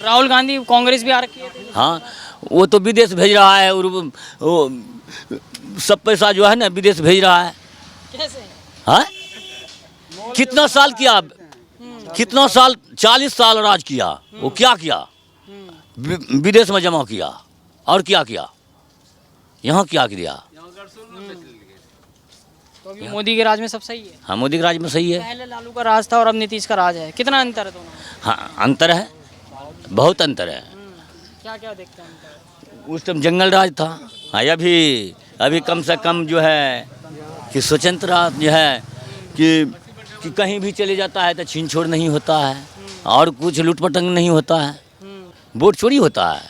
राहुल गांधी कांग्रेस भी आ रखी है। हाँ, वो तो विदेश भेज रहा है और वो सब पैसा जो है ना विदेश भेज रहा है। कैसे? हाँ, कितना साल किया, कितना साल, 40 साल राज किया। वो क्या किया? विदेश में जमा किया और क्या किया, यहाँ क्या किया? तो अभी मोदी के राज में सब सही है। हाँ, मोदी के राज में सही है। पहले लालू का राज था और अब नीतीश का राज है, कितना अंतर है दोनों? हाँ, अंतर है, बहुत अंतर है। क्या क्या देखते हैं अंतर? उस टाइम जंगल राज था। हाँ, अभी कम से कम जो है कि स्वतंत्रता जो है कि कहीं भी चले जाता है तो छीन छोड़ नहीं होता है और कुछ लूटपटंग नहीं होता है। वोट चोरी होता है,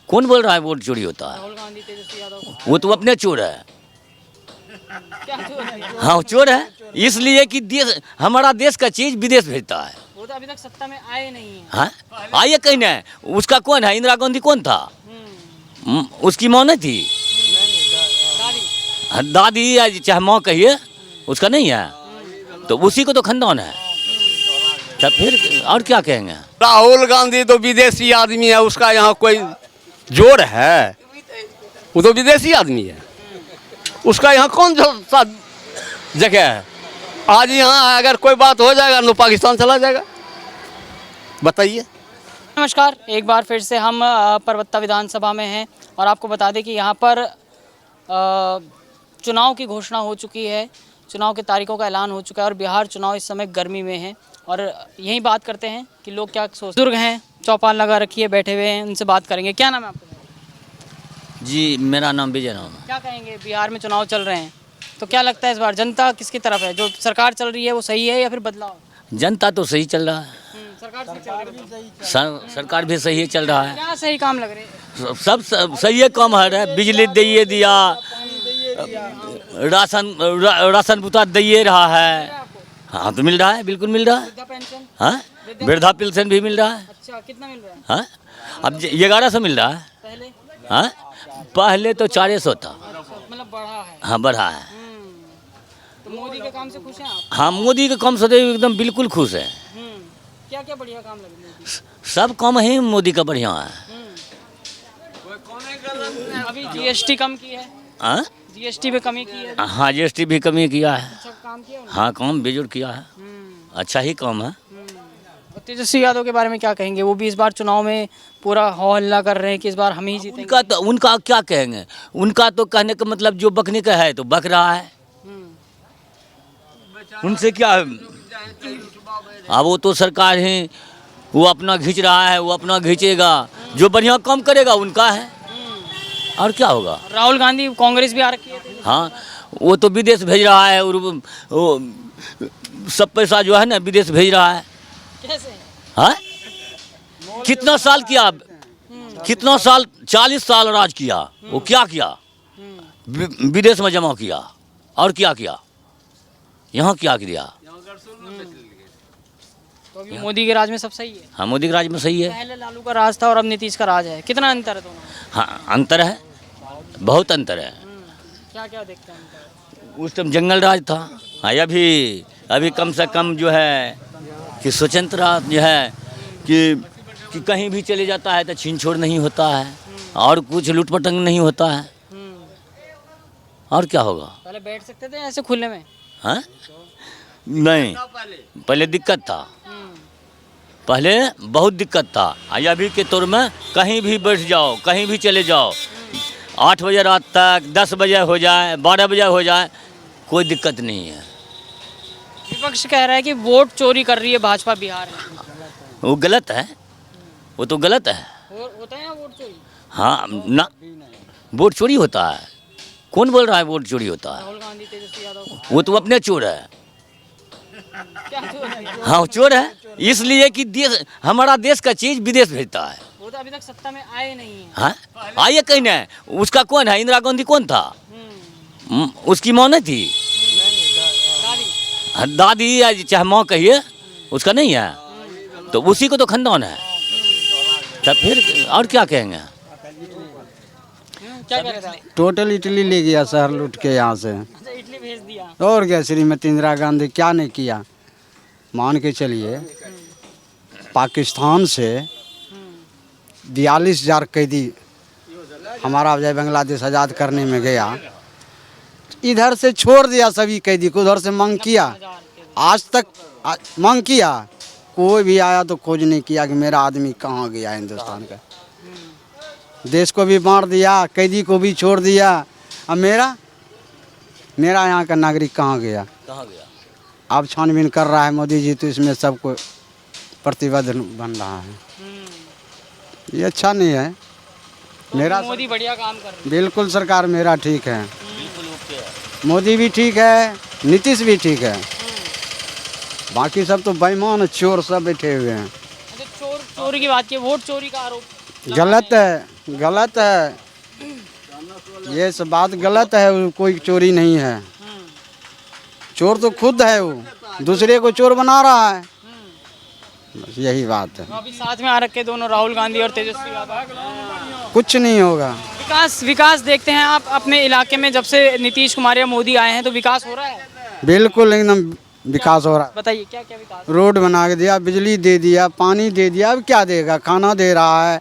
कौन बोल रहा है वोट चोरी होता है? राहुल गांधी, तेजस्वी यादव। वो तो अपने चोर है। क्या चोर है? हाँ, चोर है, इसलिए कि देश, हमारा देश का चीज विदेश भेजता है। वो तो अभी तक सत्ता में आए नहीं है। हाँ, आइए कहीं ना। उसका कौन है? इंदिरा गांधी कौन था? उसकी माँ नहीं थी? दादी। दादी या चाहे माँ कहिए, उसका नहीं है तो उसी को तो खानदान है। तब फिर और क्या कहेंगे? राहुल गांधी तो विदेशी आदमी है, उसका यहाँ कोई जोड़ है? वो तो विदेशी आदमी है, उसका यहाँ कौन सा जगह है? आज यहाँ अगर कोई बात हो जाएगा तो पाकिस्तान चला जाएगा, बताइए। नमस्कार, एक बार फिर से हम परबत्ता विधानसभा में हैं और आपको बता दें कि यहाँ पर चुनाव की घोषणा हो चुकी है, चुनाव की तारीखों का ऐलान हो चुका है और बिहार चुनाव इस समय गर्मी में है। और यही बात करते हैं कि लोग क्या सोचते हैं। बुजुर्ग हैं, चौपाल लगा रखी है, बैठे हुए हैं, उनसे बात करेंगे। क्या नाम है आपका? जी, मेरा नाम विजय राम है। क्या कहेंगे, बिहार में चुनाव चल रहे हैं तो क्या लगता है इस बार जनता किसकी तरफ है? जो सरकार चल रही है वो सही है या फिर बदलाव? जनता तो सही चल रहा है, सरकार सही चल रही है। सरकार भी सही चल रहा है। क्या सही काम लग रहे हैं? सब सही है, कम है। बिजली दिए दिया, राशन बुता दिए रहा है। हाँ, तो मिल रहा है, बिल्कुल मिल रहा है। वृद्धा पेंशन? हाँ, वृद्धा पेंशन भी मिल रहा है। अच्छा, कितना मिल रहा है? हाँ, अब 1100 मिल रहा है। पहले? हाँ, पहले तो 400 था। मतलब बढ़ा है। हाँ, बढ़ा है। तो मोदी के काम से खुश हैं आप? हाँ, मोदी के काम से तो एकदम बिल्कुल खुश है। क्या क्या बढ़िया काम लगे मोदी? सब काम ही मोदी का बढ़िया है। अभी जीएसटी कम की है, हाँ, जीएसटी पे कमी की है। हाँ, जीएसटी भी कमी किया है। अच्छा काम किया उन्होंने? हाँ, काम बेजोड़ किया है, अच्छा ही काम है। और तेजस्वी यादव के बारे में क्या कहेंगे? वो भी इस बार चुनाव में पूरा हो हल्ला कर रहे हैं कि इस बार हम ही जीतेंगे। उनका क्या कहेंगे? उनका तो कहने का मतलब जो बकने का है तो बक रहा है, उनसे क्या? अब वो तो सरकार है, वो अपना खींच रहा है, वो अपना खींचेगा, जो बढ़िया काम करेगा उनका है, और क्या होगा? राहुल गांधी कांग्रेस भी आ रखी है। हाँ, वो तो विदेश भेज रहा है और वो सब पैसा जो है ना विदेश भेज रहा है। कैसे? हाँ, कितना साल किया, कितना साल, 40 साल राज किया। वो क्या किया? विदेश में जमा किया और क्या किया, यहाँ क्या किया? तो अभी मोदी के राज में सब सही है। हाँ, मोदी के राज में सही है। पहले लालू का राज था और अब नीतीश का राज है, कितना अंतर है दोनों? हाँ, अंतर है, बहुत अंतर है। क्या क्या देखते हैं अंतर? उस टाइम जंगल राज था। हाँ, अभी कम से कम जो है कि स्वतंत्रता जो है कि कहीं भी चले जाता है तो छीन छोड़ नहीं होता है और कुछ लूटपटंग नहीं होता है, और क्या होगा? पहले बैठ सकते थे ऐसे खुले में? हाँ, नहीं, पहले दिक्कत था, पहले बहुत दिक्कत था। अभी के तौर में कहीं भी बैठ जाओ, कहीं भी चले जाओ, 8 बजे रात तक, 10 बजे हो जाए, 12 बजे हो जाए, कोई दिक्कत नहीं है। विपक्ष कह रहा है कि वोट चोरी कर रही है भाजपा बिहार में। वो गलत है, वो तो गलत है। होता है वोट चोरी? हाँ ना, वोट चोरी होता है, कौन बोल रहा है वोट चोरी होता है? राहुल गांधी, तेजस्वी यादव। वो तो अपने चोर है। क्या चोर है? हाँ, चोर है, इसलिए कि देश, हमारा देश का चीज विदेश भेजता है। वो तो अभी तक सत्ता में आए नहीं है। हाँ, आइए कहीं ना। उसका कौन है? इंदिरा गांधी कौन था? उसकी माँ नहीं थी? दादी। दादी या चाहे माँ कहिए, उसका नहीं है तो उसी को तो खानदान है। तब फिर और क्या कहेंगे? क्या कर रहे थे? टोटल इटली ले गया शहर लूट के यहाँ से। अच्छा, इटली भेज दिया। और क्या, श्रीमती इंदिरा गांधी क्या नहीं किया? मान के चलिए, पाकिस्तान से 42,000 कैदी हमारा जब बांग्लादेश आज़ाद करने में गया, इधर से छोड़ दिया सभी कैदी को, उधर से मांग किया, आज तक मांग किया, कोई भी आया तो खोज नहीं किया कि मेरा आदमी कहाँ गया हिंदुस्तान का। देश को भी बांट दिया, कैदी को भी छोड़ दिया, अब मेरा यहाँ का नागरिक कहाँ गया? अब छानबीन कर रहा है मोदी जी, तो इसमें सबको प्रतिबद्ध बन रहा है। ये अच्छा नहीं है। मेरा मोदी बढ़िया काम कर रहे हैं। बिल्कुल सरकार मेरा ठीक है, मोदी भी ठीक है, नीतीश भी ठीक है, बाकी सब तो बेईमान चोर सब बैठे हुए हैं। अच्छा, चोरी की बात की, वोट चोरी का आरोप गलत है, गलत है, ये सब बात गलत है। कोई चोरी नहीं है, चोर तो खुद है, वो दूसरे को चोर बना रहा है, बस यही बात है। तो अभी साथ में आ रखे दोनों, राहुल गांधी और तेजस्वी यादव। कुछ नहीं होगा। विकास देखते हैं आप अपने इलाके में, जब से नीतीश कुमार या मोदी आए हैं तो विकास हो रहा है? बिल्कुल एकदम विकास हो रहा है। बताइए क्या क्या विकास? रोड बना के दिया, बिजली दे दिया, पानी दे दिया, अब क्या देगा? खाना दे रहा है,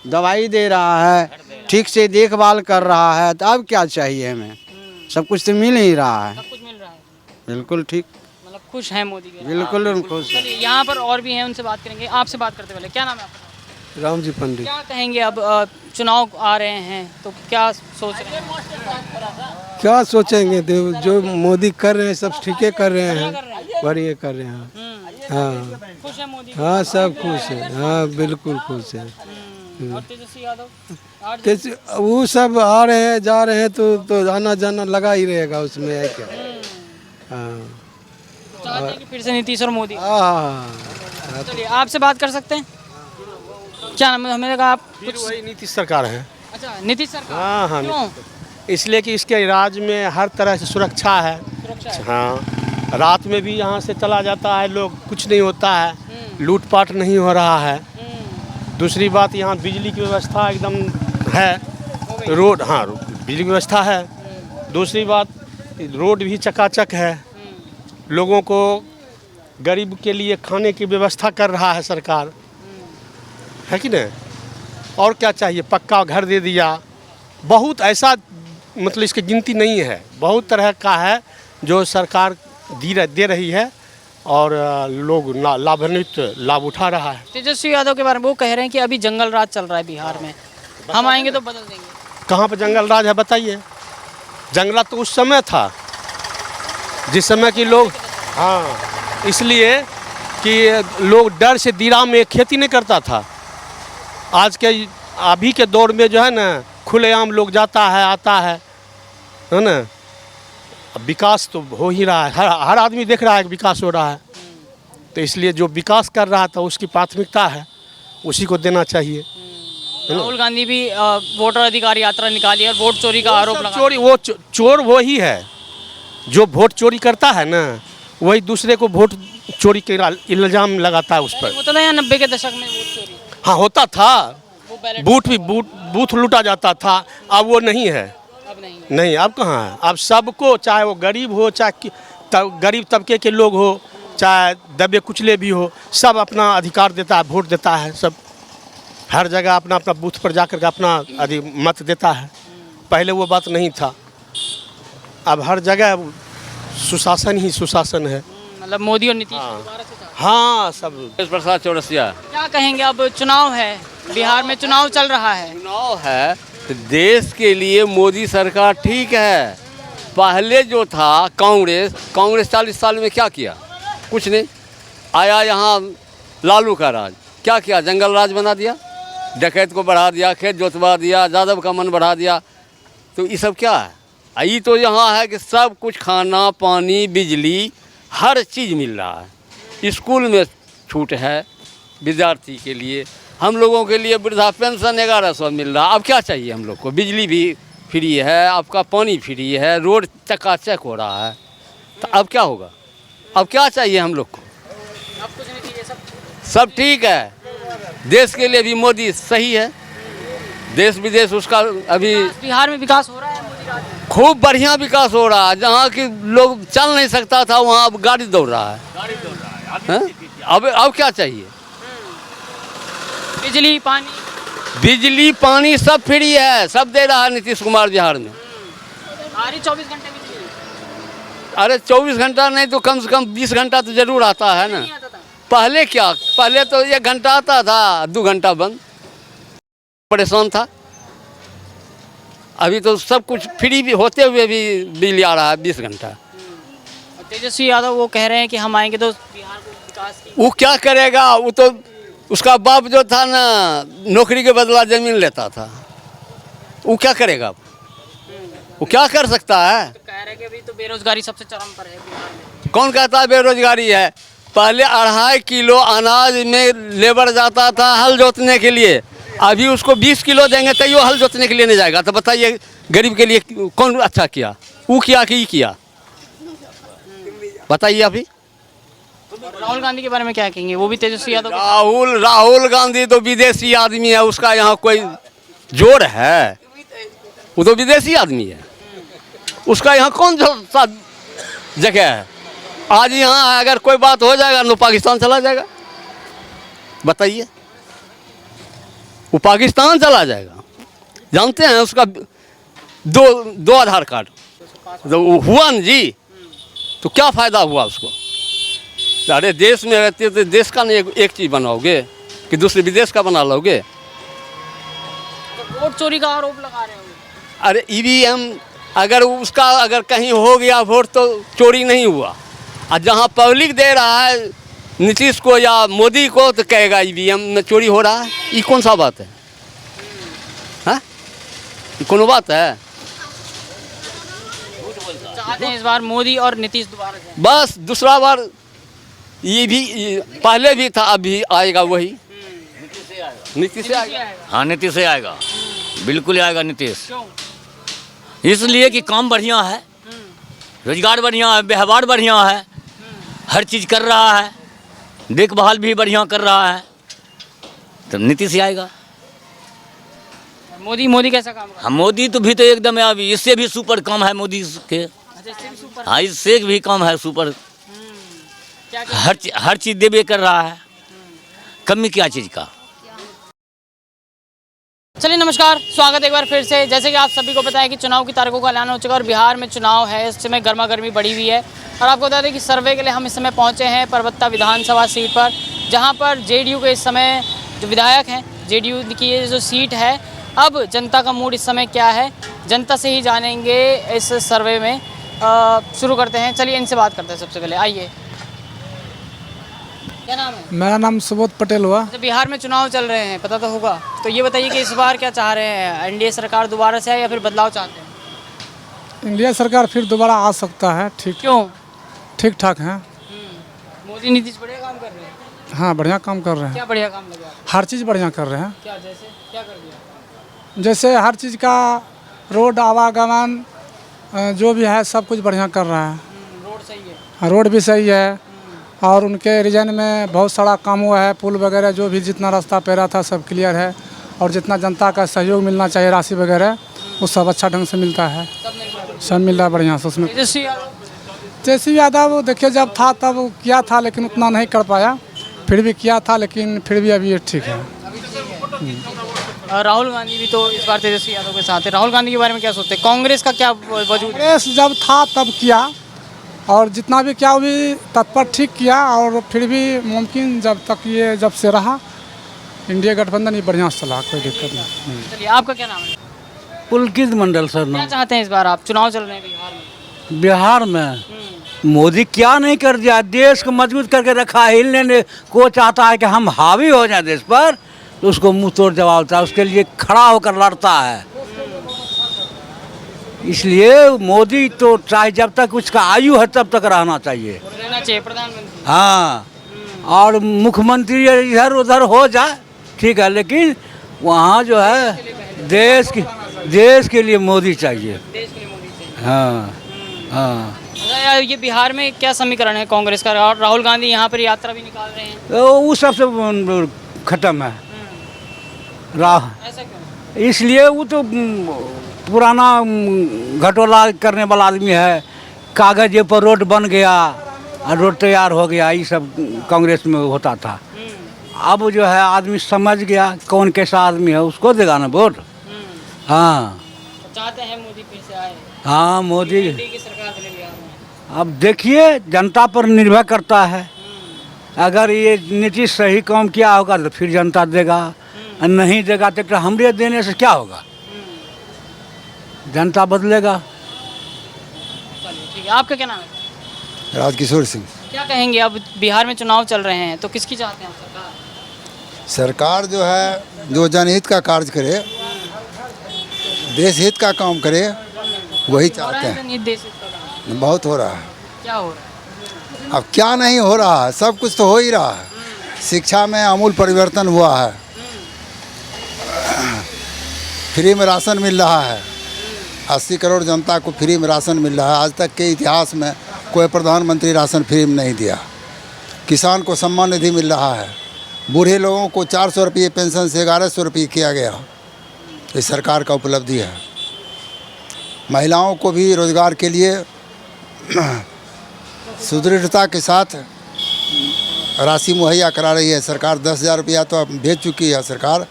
दवाई दे रहा है, ठीक से देखभाल कर रहा है, तो अब क्या चाहिए हमें? सब कुछ तो मिल ही रहा है। सब कुछ मिल रहा है, बिल्कुल ठीक, मतलब खुश हैं मोदी के? बिल्कुल हम खुश हैं। चलिए, यहाँ पर और भी हैं, उनसे बात करेंगे। आपसे बात करते पहले, क्या नाम है आपका? राम जी पंडित। क्या कहेंगे अब चुनाव आ रहे हैं तो क्या सोच रहे हैं? क्या सोचेंगे, जो मोदी कर रहे हैं सब ठीके कर रहे हैं, बढ़िया कर रहे हैं। हाँ खुश है मोदी? हाँ सब खुश है, हाँ बिल्कुल खुश है। और तेजस्वी यादव? वो सब आ रहे हैं जा रहे हैं तो आना जाना लगा ही रहेगा उसमें, है क्या? हाँ चाहते हैं कि फिर से नीतीश और मोदी? हाँ। चलिए, आपसे बात कर सकते हैं? क्या नाम है? हमें लगा आप कुछ। वही नीतीश सरकार है। अच्छा, नीतीश सरकार। हाँ हाँ, क्यों? इसलिए कि इसके राज्य में हर तरह से सुरक्षा है। सुरक्षा है। हाँ, रात में भी यहाँ से चला जाता है लोग, कुछ नहीं होता है, लूटपाट नहीं हो रहा है। दूसरी बात, यहाँ बिजली की व्यवस्था एकदम है, रोड, हाँ बिजली की व्यवस्था है। दूसरी बात, रोड भी चकाचक है, लोगों को गरीब के लिए खाने की व्यवस्था कर रहा है सरकार, है कि नहीं? और क्या चाहिए? पक्का घर दे दिया, बहुत ऐसा, मतलब इसकी गिनती नहीं है, बहुत तरह का है जो सरकार दे रही है और लोग लाभान्वित लाभ उठा रहा है। तेजस्वी यादव के बारे में वो कह रहे हैं कि अभी जंगल राज चल रहा है बिहार में, हम आएंगे तो बदल देंगे। कहाँ पर जंगल राज है बताइए? जंगला तो उस समय था जिस समय कि लोग, हाँ, इसलिए कि लोग डर से दिरा में खेती नहीं करता था। आज के अभी के दौर में जो है ना, खुलेआम लोग जाता है आता है ना? अब विकास तो हो ही रहा है, हर आदमी देख रहा है कि विकास हो रहा है, तो इसलिए जो विकास कर रहा था उसकी प्राथमिकता है, उसी को देना चाहिए। राहुल गांधी भी वोटर अधिकार यात्रा निकाली और वोट चोरी का आरोप लगा। चोरी, वो चोर वो ही है जो वोट चोरी करता है ना, वही दूसरे को वोट चोरी के इल्जाम लगाता है उस पर। होता था या 90 के दशक में वोट चोरी? हाँ होता था, वो बूथ लूटा जाता था, अब वो नहीं है। अब नहीं। नहीं, अब कहाँ है? अब सबको, चाहे वो गरीब हो, चाहे गरीब तबके के लोग हो, चाहे दबे कुचले भी हो, सब अपना अधिकार देता है, वोट देता है, सब हर जगह अपना अपना बूथ पर जाकर के अपना मत देता है। पहले वो बात नहीं था, अब हर जगह सुशासन ही सुशासन है। मतलब मोदी और नीतीश दोबारा से चाहते हाँ सब। प्रसाद चौरसिया। हैं। क्या कहेंगे? अब चुनाव है, बिहार में चुनाव चल रहा है। चुनाव है तो देश के लिए मोदी सरकार ठीक है। पहले जो था कांग्रेस 40 साल में क्या किया? कुछ नहीं। आया यहाँ लालू का राज, क्या किया? जंगल राज बना दिया, डकैत को बढ़ा दिया, खेत जोतवा दिया, यादव का मन बढ़ा दिया। तो ये सब क्या है? ये तो यहाँ है कि सब कुछ, खाना पानी बिजली हर चीज़ मिल रहा है। स्कूल में छूट है विद्यार्थी के लिए, हम लोगों के लिए वृद्धा पेंशन 1100 मिल रहा। अब क्या चाहिए हम लोग को? बिजली भी फ्री है, आपका पानी फ्री है, रोड चकाचक हो रहा है, तो अब क्या होगा? अब क्या चाहिए हम लोग को? अब कुछ नहीं चाहिए, सब ठीक है। देश के लिए भी मोदी सही है, देश विदेश उसका अभी बिहार में विकास हो रहा है मोदी राज में। खूब बढ़िया विकास हो रहा है। जहाँ कि लोग चल नहीं सकता था वहाँ अब गाड़ी दौड़ रहा है। हैं? अब क्या चाहिए? बिजली पानी बिजली पानी सब फ्री है, सब दे रहा है नीतीश कुमार बिहार में। आ रही 24 घंटे बिजली अरे 24 घंटा नहीं तो कम से कम 20 घंटा तो जरूर आता है ना। नहीं आता था। पहले क्या, पहले तो 1 घंटा आता था, 2 घंटा बंद। परेशान था। अभी तो सब कुछ फ्री भी होते हुए भी बिजली आ रहा है 20 घंटा। और तेजस्वी यादव वो कह रहे हैं कि हम आएंगे तो बिहार को विकास की। वो क्या करेगा, वो तो उसका बाप जो था ना नौकरी के बदला जमीन लेता था, वो क्या करेगा, वो क्या कर सकता है। तो कह रहे हैं कि अभी तो बेरोजगारी सबसे चरम पर है बिहार में। कौन कहता है बेरोजगारी है। पहले 2.5 किलो अनाज में लेबर जाता था हल जोतने के लिए, अभी उसको 20 किलो देंगे तो यो हल जोतने के लिए नहीं जाएगा। तो बताइए गरीब के लिए कौन अच्छा किया, वो किया कि ये किया, बताइए अभी। राहुल गांधी के बारे में क्या कहेंगे, वो भी तेजस्वी यादव राहुल गांधी तो विदेशी आदमी है, उसका यहाँ कोई जोड़ है, वो तो विदेशी आदमी है, उसका यहाँ कौन सा जगह है। आज यहाँ अगर कोई बात हो जाएगा तो पाकिस्तान चला जाएगा, बताइए, वो पाकिस्तान चला जाएगा। जानते हैं उसका दो आधार कार्ड तो हुआ न जी, तो क्या फ़ायदा हुआ उसको। अरे देश में रहते तो देश का नहीं एक चीज़ बनाओगे कि दूसरे विदेश का बना लोगे। तो वोट चोरी का आरोप लगा रहे हो। अरे ईवीएम अगर कहीं हो गया वोट तो चोरी नहीं हुआ, और जहाँ पब्लिक दे रहा है नीतीश को या मोदी को तो कहेगा ईवीएम में चोरी हो रहा है। ये कौन सा बात है, हाँ, ये कौन बात है। चाहते हैं इस बार मोदी और नीतीश दोबारा जाएं। बस दूसरा बार पहले भी था, अभी आएगा वही नीतीश से आएगा। हाँ नीतीश से आएगा, बिल्कुल आएगा नीतीश। क्यों? इसलिए कि काम बढ़िया है, रोजगार बढ़िया है, व्यवहार बढ़िया है, हर चीज़ कर रहा है, देखभाल भी बढ़िया कर रहा है, तो नीतीश ही आएगा। मोदी कैसा काम कर हाँ मोदी तो भी तो एकदम है, अभी इससे भी सुपर काम है मोदी के। अच्छा, इससे भी सुपर। हाँ इससे भी काम है सुपर, क्या क्या? हर चीज़ देवे कर रहा है, कमी क्या चीज़ का। चलिए नमस्कार, स्वागत है एक बार फिर से। जैसे कि आप सभी को पता है कि चुनाव की तारीखों का ऐलान हो चुका है और बिहार में चुनाव है, इस समय गर्मा गर्मी बढ़ी हुई है। और आपको बता दें कि सर्वे के लिए हम इस समय पहुंचे हैं परबत्ता विधानसभा सीट पर, जहां पर जेडीयू के इस समय जो विधायक हैं, जेडीयू की ये जो सीट है, अब जनता का मूड इस समय क्या है, जनता से ही जानेंगे इस सर्वे में। शुरू करते हैं, चलिए इनसे बात करते हैं। सबसे पहले आइए, क्या नाम है? मेरा नाम सुबोध पटेल हुआ। तो बिहार में चुनाव चल रहे हैं, पता तो होगा, तो ये बताइए कि इस बार क्या चाह रहे हैं, एनडीए सरकार दोबारा से आए या फिर बदलाव चाहते हैं? इंडिया सरकार फिर दोबारा आ सकता है। क्यों? ठीक ठाक है। मोदी नीतीश बढ़िया काम कर रहे हैं। हाँ बढ़िया काम कर रहे हैं, क्या बढ़िया काम लगे आपको? हर चीज़ बढ़िया कर रहे हैं। क्या, जैसे क्या कर दिया? जैसे हर चीज़ का रोड आवागमन जो भी है सब कुछ बढ़िया कर रहा है। रोड सही है। रोड भी सही है, और उनके रीजन में बहुत सारा काम हुआ है, पुल वगैरह जो भी जितना रास्ता पैरा था सब क्लियर है, और जितना जनता का सहयोग मिलना चाहिए राशि वगैरह वो सब अच्छा ढंग से मिलता है, सब मिल रहा है बढ़िया से उसमें। तेजस्वी यादव देखिए जब था तब किया था, लेकिन उतना नहीं कर पाया, फिर भी किया था, लेकिन फिर भी अभी ठीक है। राहुल गांधी भी तो इस बार तेजस्वी यादव के साथ है। राहुल गांधी के बारे में क्या सोचते हैं, कांग्रेस का क्या वजूद है? कांग्रेस जब था तब किया, और जितना भी क्या वो भी तत्पर ठीक किया, और फिर भी मुमकिन जब तक ये जब से रहा इंडिया गठबंधन ही बढ़िया से चला, कोई दिक्कत नहीं। चलिए, आपका क्या नाम है? पुलकित मंडल सर क्या नाम। चाहते हैं इस बार आप, चुनाव चल रहे हैं बिहार में? बिहार में मोदी क्या नहीं कर दिया, देश को मजबूत करके रखा है। हिलने को चाहता है कि हम हावी हो जाए देश पर, तो उसको मुंह तोड़ जवाब होता है, उसके लिए खड़ा होकर लड़ता है। इसलिए मोदी तो चाहे जब तक उसका आयु है तब तक रहना चाहिए। रहना चाहिए प्रधानमंत्री। हाँ, और मुख्यमंत्री इधर उधर हो जाए ठीक है, लेकिन वहाँ जो है देश के लिए मोदी चाहिए। देश के लिए मोदी चाहिए। हाँ हाँ। अच्छा, ये बिहार में क्या समीकरण है कांग्रेस का? राहुल गांधी यहाँ पर यात्रा भी निकाल रहे हैं, तो वो सबसे खत्म है राह। ऐसा क्यों? इसलिए वो तो पुराना घटोला करने वाला आदमी है। कागज पर रोड बन गया और रोड तैयार हो गया, ये सब कांग्रेस में होता था। अब जो है आदमी समझ गया कौन कैसा आदमी है, उसको देगा ना वोट। हाँ तो चाहते हैं मोदी फिर से आए, हाँ मोदी। एनडीए की सरकार बने बिहार में। अब देखिए जनता पर निर्भर करता है, अगर ये नीतीश सही काम किया होगा तो फिर जनता देगा, और नहीं देगा तो हमरे देने से क्या होगा, जनता बदलेगा। चलिए ठीक है, आपका क्या नाम है? राजकिशोर सिंह। क्या कहेंगे, अब बिहार में चुनाव चल रहे हैं तो किसकी चाहते हैं आप सरकार? सरकार जो है जो जनहित का कार्य करे, देश हित का काम करे, वही हो रहा चाहते है हैं। जनहित देश हित का काम? बहुत हो रहा है। क्या हो रहा है? अब क्या नहीं हो रहा है, सब कुछ तो हो ही रहा है। शिक्षा में आमूल परिवर्तन हुआ है, फ्री में राशन मिल रहा है, 80 करोड़ जनता को फ्री में राशन मिल रहा है। आज तक के इतिहास में कोई प्रधानमंत्री राशन फ्री में नहीं दिया। किसान को सम्मान निधि मिल रहा है, बूढ़े लोगों को 400 रुपये पेंशन से 1100 रुपये किया गया, ये सरकार का उपलब्धि है। महिलाओं को भी रोजगार के लिए सुदृढ़ता के साथ राशि मुहैया करा रही है सरकार। 10,000 रुपया तो अब भेज चुकी है सरकार,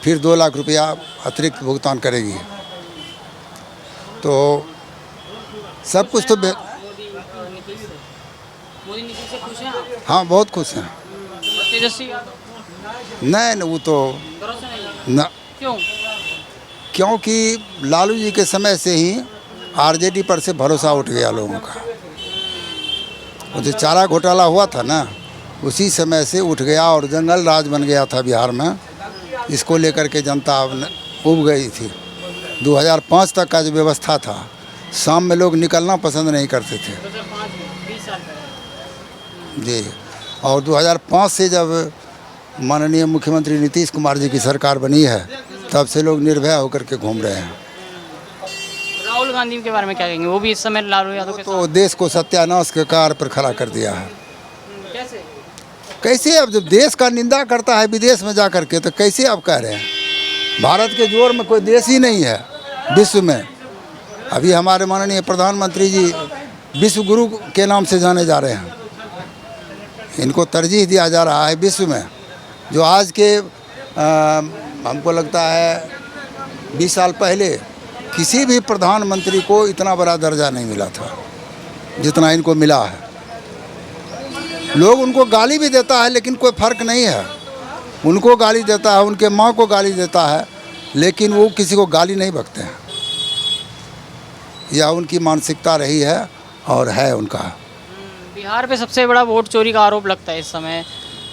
फिर 2 लाख रुपया अतिरिक्त भुगतान करेगी। तो सब कुछ तो मोदी नीतीश से खुश हैं आप? हाँ बहुत खुश हैं। तेजस्वी यादव नहीं वो तो भरोसा नहीं है? न, क्यों? क्योंकि लालू जी के समय से ही आरजेडी पर से भरोसा उठ गया लोगों का। वो जो चारा घोटाला हुआ था ना, उसी समय से उठ गया और जंगल राज बन गया था बिहार में। इसको लेकर के जनता उब गई थी। 2005 तक का जो व्यवस्था था, शाम में लोग निकलना पसंद नहीं करते थे 2005 में 20 साल पहले। जी। और 2005 से जब माननीय मुख्यमंत्री नीतीश कुमार जी की सरकार बनी है, तब से लोग निर्भय होकर के घूम रहे हैं। राहुल गांधी के बारे में क्या कहेंगे? वो भी इस समय लालू यादव के तो देश को सत्यानाश के कार पर खड़ा कर दिया है। साथ। कैसे? कैसे? अब जब देश का निंदा करता है विदेश में जा कर के, तो कैसे आप कह रहे हैं? भारत के जोर में कोई देश ही नहीं है विश्व में। अभी हमारे माननीय प्रधानमंत्री जी विश्व गुरु के नाम से जाने जा रहे हैं। इनको तरजीह दिया जा रहा है विश्व में, जो आज के हमको लगता है 20 साल पहले किसी भी प्रधानमंत्री को इतना बड़ा दर्जा नहीं मिला था जितना इनको मिला है। लोग उनको गाली भी देता है लेकिन कोई फ़र्क नहीं है। उनको गाली देता है, उनके माँ को गाली देता है, लेकिन वो किसी को गाली नहीं बकते हैं। यह उनकी मानसिकता रही है और है उनका। बिहार पे सबसे बड़ा वोट चोरी का आरोप लगता है इस समय।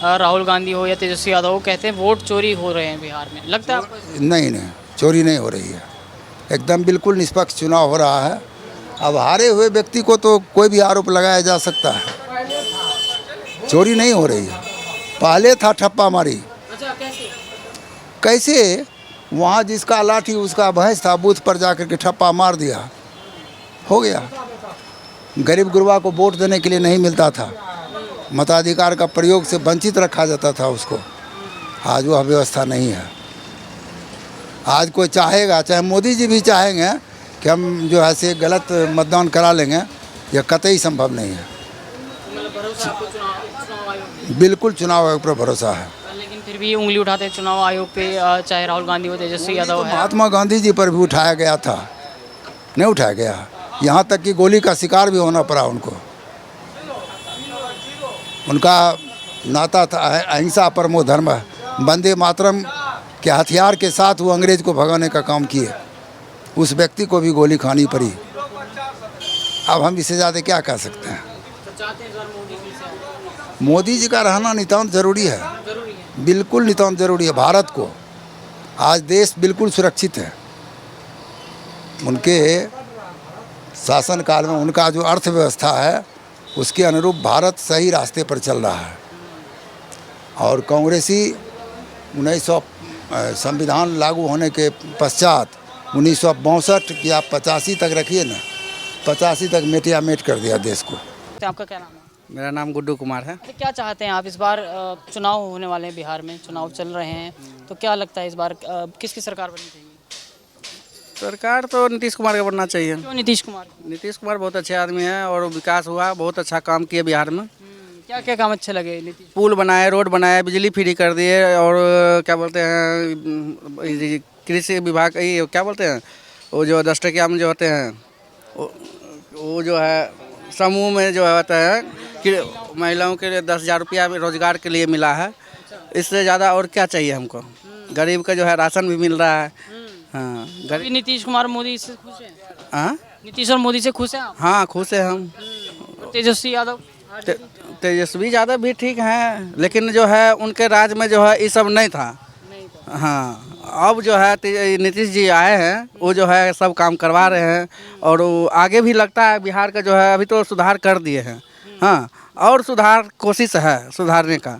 राहुल गांधी हो या तेजस्वी यादव हो, कहते हैं वोट चोरी हो रहे हैं बिहार में। लगता है आपको? नहीं, चोरी नहीं हो रही है। एकदम बिल्कुल निष्पक्ष चुनाव हो रहा है। अब हारे हुए व्यक्ति को तो कोई भी आरोप लगाया जा सकता है, चोरी नहीं हो रही है। पहले था ठप्पा मारी। अच्छा, कैसे? कैसे? वहाँ जिसका लाठी उसका भैंस था, बूथ पर जाकर के ठप्पा मार दिया, हो गया। गरीब गुरबा को वोट देने के लिए नहीं मिलता था, मताधिकार का प्रयोग से वंचित रखा जाता था उसको। आज वह व्यवस्था नहीं है। आज कोई चाहेगा, चाहे मोदी जी भी चाहेंगे कि हम जो है से गलत मतदान करा लेंगे, यह कतई संभव नहीं है। मतलब भरोसा आपको चुनाव आयोग? बिल्कुल चुनाव आयोग पर भरोसा है। लेकिन फिर भी उंगली उठाते हैं चुनाव आयोग पे, चाहे राहुल गांधी हो तेजस्वी यादव है। महात्मा गांधी जी पर भी उठाया गया था, नहीं उठाया गया। यहाँ तक कि गोली का शिकार भी होना पड़ा उनको। उनका नाता था अहिंसा परमो धर्म। वंदे मातरम के हथियार के साथ वो अंग्रेज को भगाने का काम किए। उस व्यक्ति को भी गोली खानी पड़ी। अब हम इससे ज़्यादा क्या कह सकते हैं? तो चाहते हैं इस बार मोदी जी से? मोदी जी का रहना नितांत जरूरी है, जरूरी है। बिल्कुल नितांत जरूरी है। भारत को आज देश बिल्कुल सुरक्षित है। उनके शासनकाल में उनका जो अर्थव्यवस्था है, उसके अनुरूप भारत सही रास्ते पर चल रहा है। और कांग्रेसी 1900 संविधान लागू होने के पश्चात 1962 की आप 85 तक रखिए ना, 85 तक मेटिया मेट कर दिया देश को। तो आपका क्या नाम है? मेरा नाम गुड्डू कुमार है। तो क्या चाहते हैं आप इस बार? चुनाव होने वाले हैं बिहार में, चुनाव चल रहे हैं, तो क्या लगता है इस बार किसकी सरकार बननी चाहिए? सरकार तो नीतीश कुमार का बनना चाहिए। क्यों नीतीश कुमार? नीतीश कुमार बहुत अच्छे आदमी हैं और विकास हुआ, बहुत अच्छा काम किए बिहार में। क्या क्या काम अच्छे लगे नीतीश? पुल बनाए, रोड बनाए, बिजली फ्री कर दिए और क्या बोलते हैं ये कृषि विभाग, ये क्या बोलते हैं वो जो 10 टकिया में जो होते हैं वो जो है समूह में जो होता है कि महिलाओं के लिए 10,000 रुपया रोजगार के लिए मिला है। इससे ज़्यादा और क्या चाहिए हमको? गरीब का जो है राशन भी मिल रहा है। हाँ अभी नीतीश कुमार मोदी से खुश हैं? हाँ नीतीश और मोदी से खुश हैं आप? हाँ खुश है हम। तेजस्वी यादव? तेजस्वी यादव भी ठीक हैं, लेकिन जो है उनके राज में जो है ये सब नहीं था। नहीं था। हाँ अब जो है नीतीश जी आए हैं, वो जो है सब काम करवा रहे हैं और वो आगे भी लगता है बिहार का जो है अभी तो सुधार कर दिए हैं। हाँ और सुधार कोशिश है सुधारने का।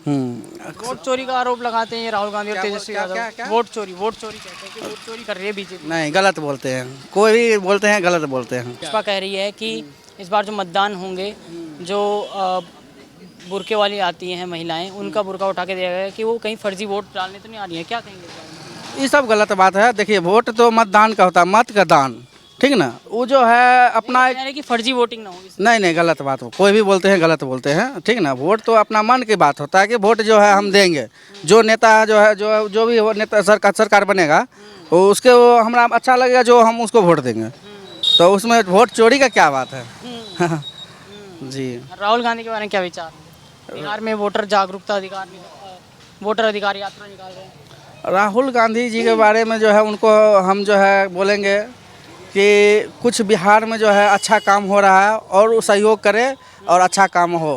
वोट चोरी का आरोप लगाते हैं ये राहुल गांधी और तेजस्वी यादव। क्या? वोट चोरी कहते हैं कि वोट चोरी कर रही है बीजेपी। नहीं, गलत बोलते हैं, कोई भी बोलते हैं गलत बोलते हैं। भाजपा कह रही है कि इस बार जो मतदान होंगे, जो बुरके वाली आती हैं महिलाएं, उनका बुरका उठा के दिया गया है कि वो कहीं फर्जी वोट डालने तो नहीं आ रही है। क्या कहेंगे इस बारे में? ये सब गलत बात है। देखिए वोट तो मतदान का होता है, मत का दान, ठीक ना। वो जो है अपना कह रहे हैं कि फर्जी वोटिंग ना हो। नहीं गलत बात हो, कोई भी बोलते हैं गलत बोलते हैं, ठीक ना। वोट तो अपना मन की बात होता है कि वोट जो है हम देंगे, जो नेता जो है जो भी नेता सरकार बनेगा वो उसके वो हमारा अच्छा लगेगा, जो हम उसको वोट देंगे। तो उसमें वोट चोरी का क्या बात है? जी राहुल गांधी के बारे में क्या विचार? बिहार में वोटर जागरूकता अधिकार वोटर अधिकार यात्रा निकाल रहे हैं। राहुल गांधी जी के बारे में जो है उनको हम जो है बोलेंगे कि कुछ बिहार में जो है अच्छा काम हो रहा है और वो सहयोग करे और अच्छा काम हो।